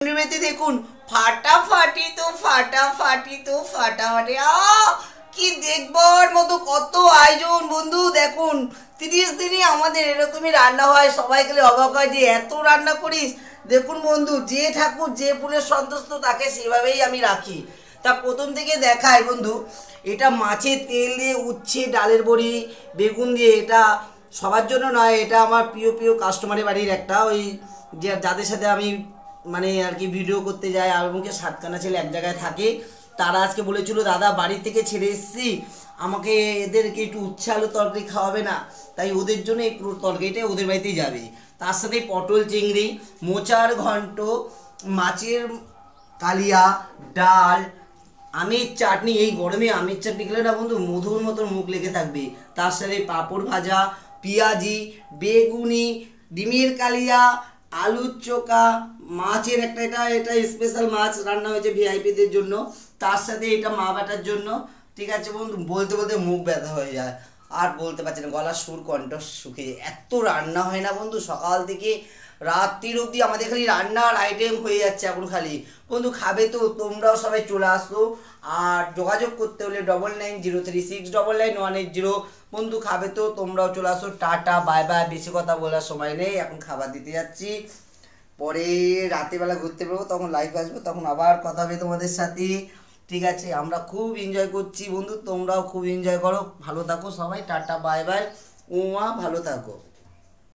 দেখুন ফাটাফাটি তো ফাটাফাটি তো ফাটাফাটি কি দেখবার মতো কত আয়োজন বন্ধু। দেখুন 30 দিনে আমাদের এরকমই রান্না হয়, সবাই খেলে অবাক হয় যে এত রান্না করিস। দেখুন বন্ধু, যে ঠাকুর যে ফুলের সন্তুষ্ট তাকে সেভাবেই আমি রাখি। তা প্রথম থেকে দেখায় বন্ধু, এটা মাছের তেল দিয়ে উচ্ছে ডালের বড়ি বেগুন দিয়ে, এটা সবার জন্য নয়, এটা আমার প্রিয় প্রিয় কাস্টমারের বাড়ির একটা, ওই যে যাদের সাথে আমি মানে আর কি ভিডিও করতে যায়, আর মুখে 7খানা ছেলে এক জায়গায় থাকে, তারা আজকে বলেছিল দাদা বাড়ি থেকে ছেড়ে এসেছি, আমাকে এদেরকে একটু উচ্ছে আলু তরকারি খাওয়াবে না, তাই ওদের জন্য এই পুরো তরকারিটা ওদের বাড়িতেই যাবে। তার সাথে পটল চিংড়ি, মোচার ঘন্ট, মাছের কালিয়া, ডাল, আমের চাটনি। এই গরমে আমের চাটনি খেলে না বন্ধু মধুর মতন মুখ লেগে থাকবে। তার সাথে পাঁপড় ভাজা, পেঁয়াজি, বেগুনি, ডিমের কালিয়া, আলুর চোখা, মাছের একটা এটা এটা স্পেশাল মাছ রান্না হয়েছে ভিআইপিদের জন্য, তার সাথে এটা মা বাটার জন্য। ঠিক আছে বন্ধু, বলতে বলতে মুখ ব্যথা হয়ে যায়, আর বলতে পারছি না, গলার সুর কণ্ঠ শুকিয়ে যায়। এত রান্না হয় না বন্ধু, সকাল থেকে রাত্রির অবধি আমাদের খালি রান্নার আইটেম হয়ে যাচ্ছে এখন খালি। বন্ধু খাবে তো তোমরাও সবাই চলে আসো, আর যোগাযোগ করতে হলে 9903699180। বন্ধু খাবে তো তোমরাও চলে আসো। টাটা বাই বাই, বেশি কথা বলার সময় নেই, এখন খাবার দিতে যাচ্ছি, পরে রাতেরবেলা ঘুরতে বেরোবো, তখন লাইভ আসবো, তখন আবার কথা হবে তোমাদের সাথে। ঠিক আছে, আমরা খুব এনজয় করছি বন্ধু, তোমরাও খুব এনজয় করো, ভালো থাকো সবাই, টাটা বাই বাই, ভালো থাকো।